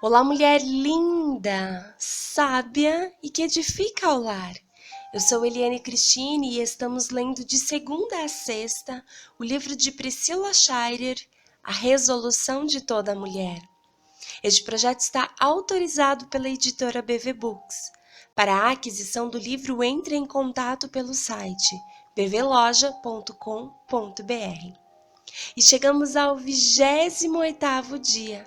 Olá, mulher linda, sábia e que edifica o lar. Eu sou Eliane Cristine e estamos lendo de segunda a sexta o livro de Priscila Shirer, A Resolução de Toda Mulher. Este projeto está autorizado pela editora BV Books. Para a aquisição do livro, entre em contato pelo site bvloja.com.br. E chegamos ao 28º dia.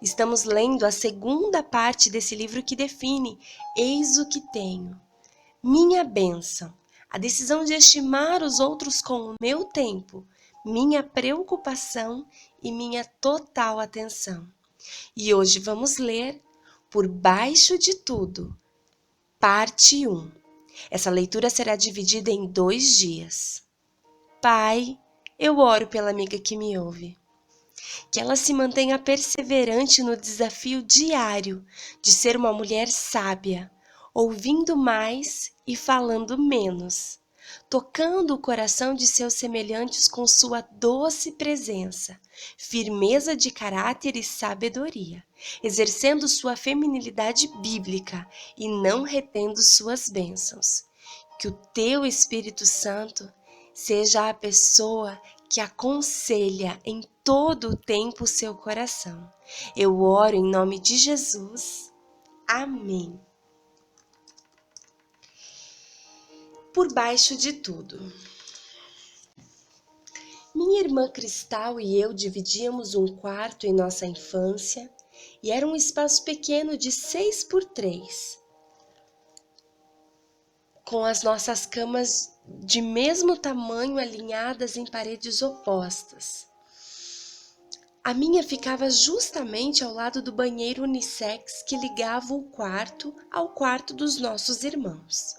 Estamos lendo a segunda parte desse livro que define Eis o que tenho. Minha bênção, a decisão de estimar os outros com o meu tempo, minha preocupação e minha total atenção. E hoje vamos ler Por Baixo de Tudo, parte 1. Essa leitura será dividida em 2 dias. Pai, eu oro pela amiga que me ouve. Que ela se mantenha perseverante no desafio diário de ser uma mulher sábia, ouvindo mais e falando menos, tocando o coração de seus semelhantes com sua doce presença, firmeza de caráter e sabedoria, exercendo sua feminilidade bíblica e não retendo suas bênçãos. Que o teu Espírito Santo seja a pessoa que aconselha em todo o tempo o seu coração. Eu oro em nome de Jesus. Amém. Por baixo de tudo. Minha irmã Cristal e eu dividíamos um quarto em nossa infância e era um espaço pequeno de 6 por 3, com as nossas camas de mesmo tamanho alinhadas em paredes opostas. A minha ficava justamente ao lado do banheiro unissex que ligava o quarto ao quarto dos nossos irmãos.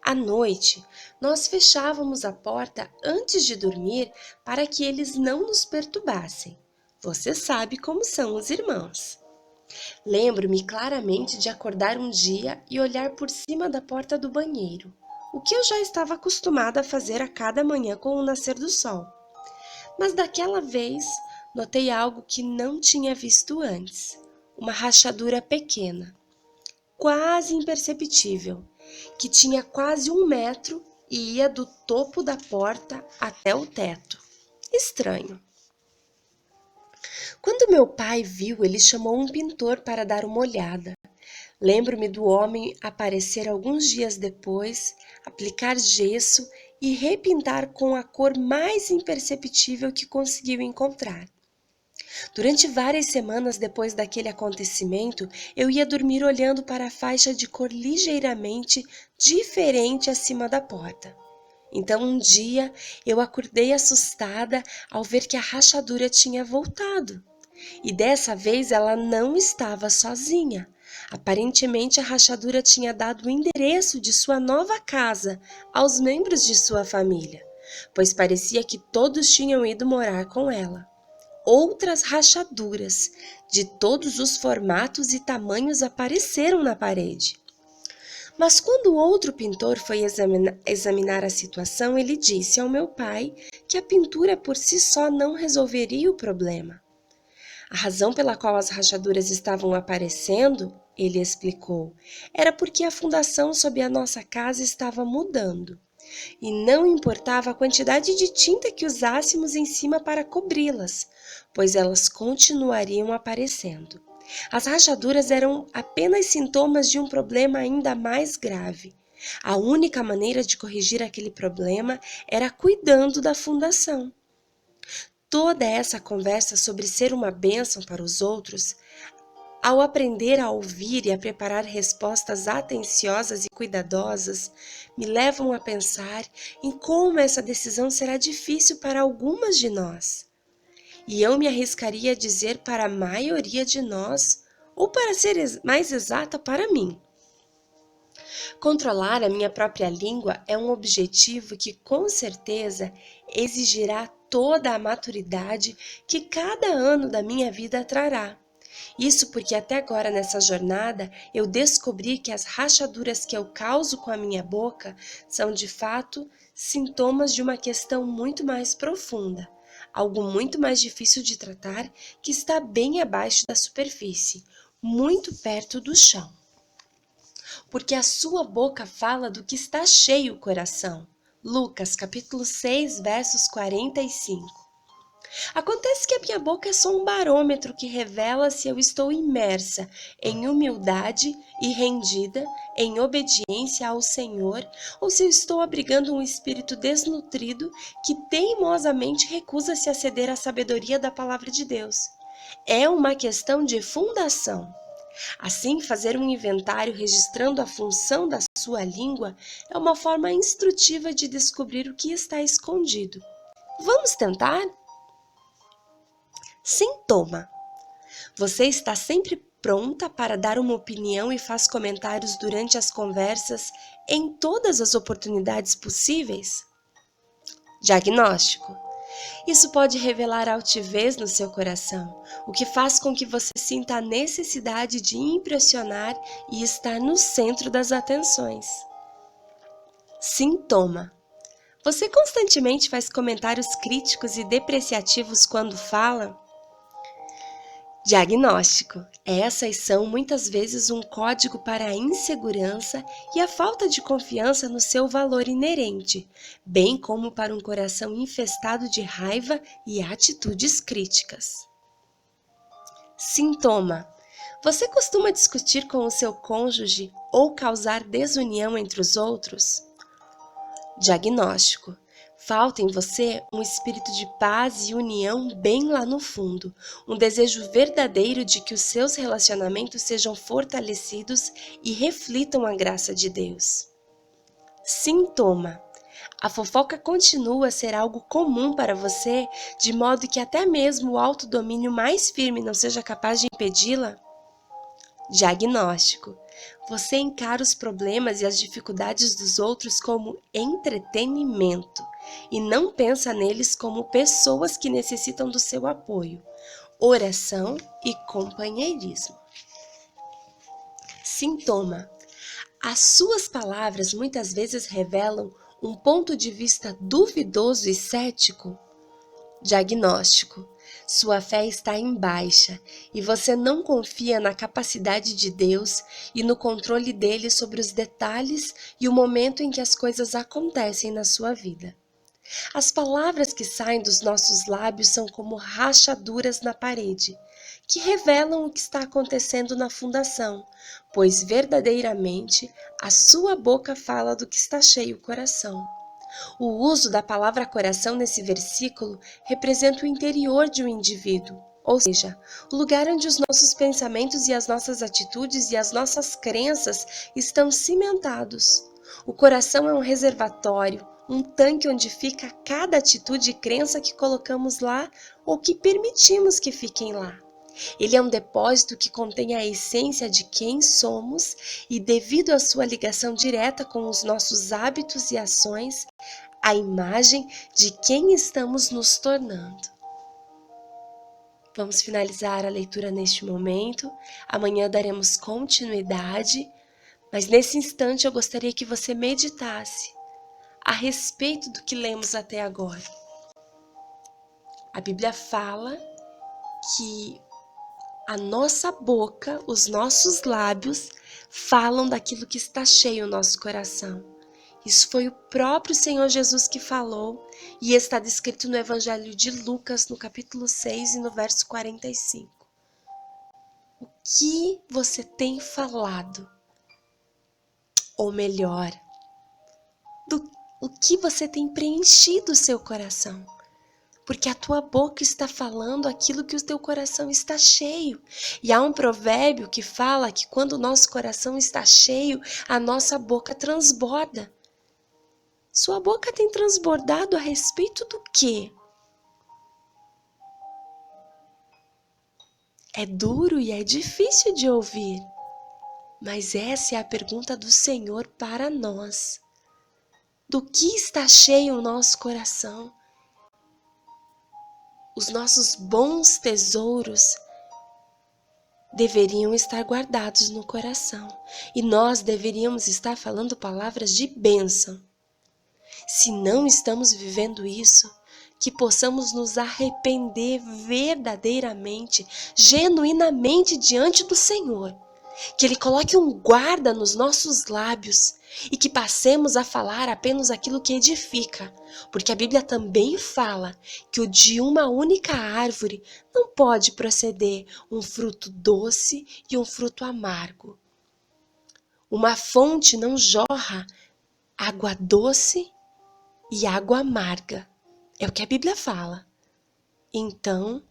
À noite, nós fechávamos a porta antes de dormir para que eles não nos perturbassem. Você sabe como são os irmãos. Lembro-me claramente de acordar um dia e olhar por cima da porta do banheiro, o que eu já estava acostumada a fazer a cada manhã com o nascer do sol. Mas daquela vez, notei algo que não tinha visto antes, uma rachadura pequena, quase imperceptível, que tinha quase 1 metro e ia do topo da porta até o teto. Estranho. Quando meu pai viu, ele chamou um pintor para dar uma olhada. Lembro-me do homem aparecer alguns dias depois, aplicar gesso e repintar com a cor mais imperceptível que conseguiu encontrar. Durante várias semanas depois daquele acontecimento, eu ia dormir olhando para a faixa de cor ligeiramente diferente acima da porta. Então, um dia, eu acordei assustada ao ver que a rachadura tinha voltado. E dessa vez ela não estava sozinha. Aparentemente, a rachadura tinha dado o endereço de sua nova casa aos membros de sua família, pois parecia que todos tinham ido morar com ela. Outras rachaduras, de todos os formatos e tamanhos, apareceram na parede. Mas quando outro pintor foi examinar a situação, ele disse ao meu pai que a pintura por si só não resolveria o problema. A razão pela qual as rachaduras estavam aparecendo, ele explicou, era porque a fundação sob a nossa casa estava mudando. E não importava a quantidade de tinta que usássemos em cima para cobri-las, pois elas continuariam aparecendo. As rachaduras eram apenas sintomas de um problema ainda mais grave. A única maneira de corrigir aquele problema era cuidando da fundação. Toda essa conversa sobre ser uma bênção para os outros, ao aprender a ouvir e a preparar respostas atenciosas e cuidadosas, me levam a pensar em como essa decisão será difícil para algumas de nós. E eu me arriscaria a dizer para a maioria de nós, ou para ser mais exata, para mim. Controlar a minha própria língua é um objetivo que, com certeza, exigirá toda a maturidade que cada ano da minha vida trará. Isso porque até agora nessa jornada eu descobri que as rachaduras que eu causo com a minha boca são de fato sintomas de uma questão muito mais profunda, algo muito mais difícil de tratar que está bem abaixo da superfície, muito perto do chão. Porque a sua boca fala do que está cheio o coração. Lucas, capítulo 6, versos 45. Acontece que a minha boca é só um barômetro que revela se eu estou imersa em humildade e rendida em obediência ao Senhor, ou se eu estou abrigando um espírito desnutrido que teimosamente recusa-se a ceder à sabedoria da palavra de Deus. É uma questão de fundação. Assim, fazer um inventário registrando a função da sua língua é uma forma instrutiva de descobrir o que está escondido. Vamos tentar? Sintoma. Você está sempre pronta para dar uma opinião e faz comentários durante as conversas em todas as oportunidades possíveis? Diagnóstico. Isso pode revelar altivez no seu coração, o que faz com que você sinta a necessidade de impressionar e estar no centro das atenções. Sintoma. Você constantemente faz comentários críticos e depreciativos quando fala? Diagnóstico. Essas são muitas vezes um código para a insegurança e a falta de confiança no seu valor inerente, bem como para um coração infestado de raiva e atitudes críticas. Sintoma. Você costuma discutir com o seu cônjuge ou causar desunião entre os outros? Diagnóstico. Falta em você um espírito de paz e união bem lá no fundo, um desejo verdadeiro de que os seus relacionamentos sejam fortalecidos e reflitam a graça de Deus. Sintoma. A fofoca continua a ser algo comum para você, de modo que até mesmo o autodomínio mais firme não seja capaz de impedi-la? Diagnóstico. Você encara os problemas e as dificuldades dos outros como entretenimento e não pensa neles como pessoas que necessitam do seu apoio, oração e companheirismo. Sintoma. As suas palavras muitas vezes revelam um ponto de vista duvidoso e cético. Diagnóstico. Sua fé está em baixa e você não confia na capacidade de Deus e no controle dele sobre os detalhes e o momento em que as coisas acontecem na sua vida. As palavras que saem dos nossos lábios são como rachaduras na parede, que revelam o que está acontecendo na fundação, pois verdadeiramente a sua boca fala do que está cheio o coração. O uso da palavra coração nesse versículo representa o interior de um indivíduo, ou seja, o lugar onde os nossos pensamentos e as nossas atitudes e as nossas crenças estão cimentados. O coração é um reservatório, um tanque onde fica cada atitude e crença que colocamos lá ou que permitimos que fiquem lá. Ele é um depósito que contém a essência de quem somos e, devido à sua ligação direta com os nossos hábitos e ações, a imagem de quem estamos nos tornando. Vamos finalizar a leitura neste momento. Amanhã daremos continuidade, mas nesse instante eu gostaria que você meditasse a respeito do que lemos até agora. A Bíblia fala que a nossa boca, os nossos lábios, falam daquilo que está cheio no nosso coração. Isso foi o próprio Senhor Jesus que falou e está descrito no Evangelho de Lucas, no capítulo 6 e no verso 45. O que você tem falado? Ou melhor, o que você tem preenchido o seu coração? Porque a tua boca está falando aquilo que o teu coração está cheio. E há um provérbio que fala que quando o nosso coração está cheio, a nossa boca transborda. Sua boca tem transbordado a respeito do quê? É duro e é difícil de ouvir, mas essa é a pergunta do Senhor para nós. Do que está cheio o nosso coração? Os nossos bons tesouros deveriam estar guardados no coração e nós deveríamos estar falando palavras de bênção. Se não estamos vivendo isso, que possamos nos arrepender verdadeiramente, genuinamente diante do Senhor. Que Ele coloque um guarda nos nossos lábios e que passemos a falar apenas aquilo que edifica, porque a Bíblia também fala que o de uma única árvore não pode proceder um fruto doce e um fruto amargo. Uma fonte não jorra água doce e água amarga. É o que a Bíblia fala. Então,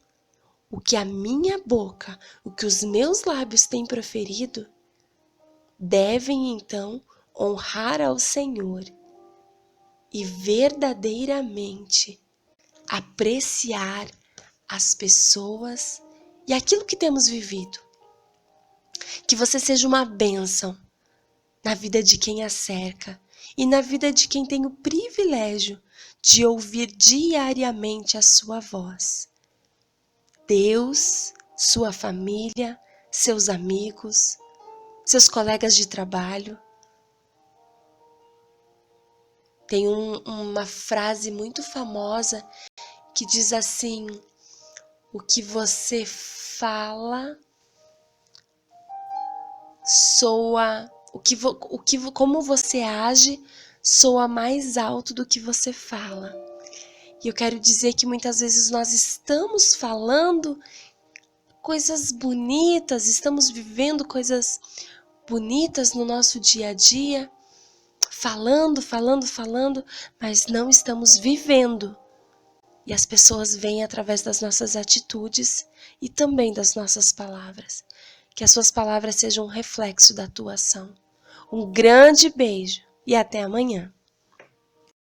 o que a minha boca, o que os meus lábios têm proferido, devem então honrar ao Senhor e verdadeiramente apreciar as pessoas e aquilo que temos vivido. Que você seja uma bênção na vida de quem a cerca e na vida de quem tem o privilégio de ouvir diariamente a sua voz. Deus, sua família, seus amigos, seus colegas de trabalho. Tem uma frase muito famosa que diz assim: o que você fala soa, como você age soa mais alto do que você fala. E eu quero dizer que muitas vezes nós estamos falando coisas bonitas, estamos vivendo coisas bonitas no nosso dia a dia, falando, mas não estamos vivendo. E as pessoas veem através das nossas atitudes e também das nossas palavras. Que as suas palavras sejam um reflexo da tua ação. Um grande beijo e até amanhã.